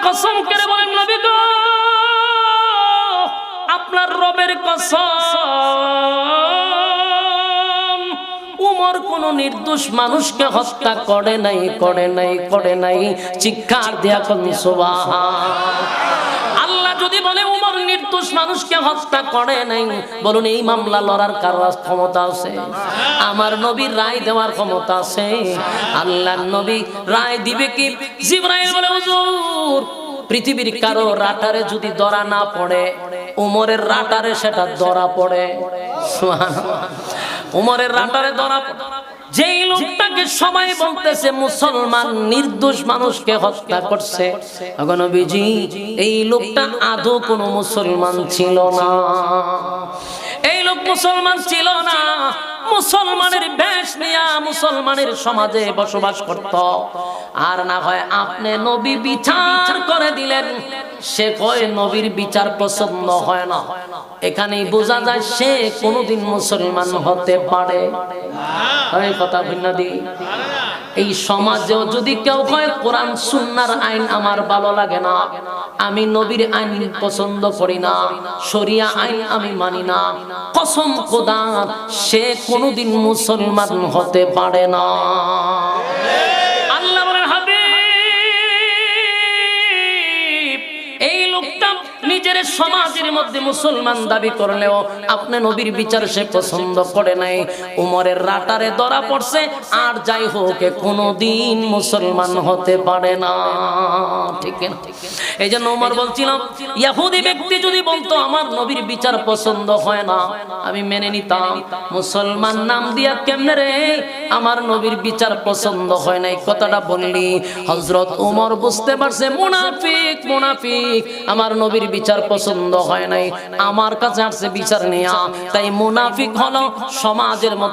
কসম করে বলেন নবী গো আপনার রবের কসম উমর কোন নির্দোষ মানুষকে হত্যা করে নাই চিৎকার দেয়া কোন সুবহান। আল্লাহ যদি বলে উমর নির্দোষ মানুষকে হত্যা করে নাই, বলুন এই মামলা লড়ার কার ক্ষমতা আছে? আমার নবীর রায় দেওয়ার ক্ষমতা আছে? আল্লাহর নবী রায় দিবে কি? জিবরাইল বলে হুজুর পৃথিবীর কারো রাটারে যদি ধরা না পড়ে, উমরের রাটারে সেটা ধরা পড়ে। সুবহানাল্লাহ। উমরের রাটারে ধরা পড়ে। যেই লোকটাকে সবাই বলতেছে মুসলমান নির্দোষ মানুষকে হত্যা করছে, নবীজি এই লোকটা আদৌ কোনো মুসলমান ছিল না। এই লোক মুসলমান ছিল না, মুসলমানের বেশ নিয়া মুসলমানের সমাজে বসবাস করত। আর না হয় আপনি নবী বিচার করে দিলেন, সে কয় নবীর বিচার পছন্দ হয় না। এখানেই বোঝা যায় সে কোনোদিন মুসলমান হতে পারে না। কথা ভিন্ন দিই। এই সমাজেও যদি কেউ কয় কোরআন সুন্নাহর আইন আমার ভালো লাগে না, আমি নবীর আইন পছন্দ করি না, শরিয়া আইন আমি মানি না, কসম খোদার সে কোনোদিন মুসলমান হতে পারে না। আল্লাহ বলেন হাবিব এই লোকটা নিজের সমাজের মধ্যে মুসলমান দাবি করলেও আপনি নবীর বিচার সে পছন্দ করে নাই, উমরের রাটারে ধরা পড়ছে, আর যাই হোক কোনোদিন মুসলমান হতে পারে না। ঠিক না? এই জন্য উমর বলছিলাম ইহুদি ব্যক্তি যদি বলতো আমার নবীর বিচার পছন্দ হয় না, আমি মেনে নিতাম। মুসলমান নাম দিয়া কেমনে রে আমার নবীর বিচার পছন্দ হয় নাই কথাটা বললি? হযরত উমর বুঝতে পারছে মুনাফিক আমার নবীর বিচার পছন্দ হয় নাই, আমার কাছে আসছে বিচার নিয়া, তাই মুনাফিক হলো সমাজের মধ্যে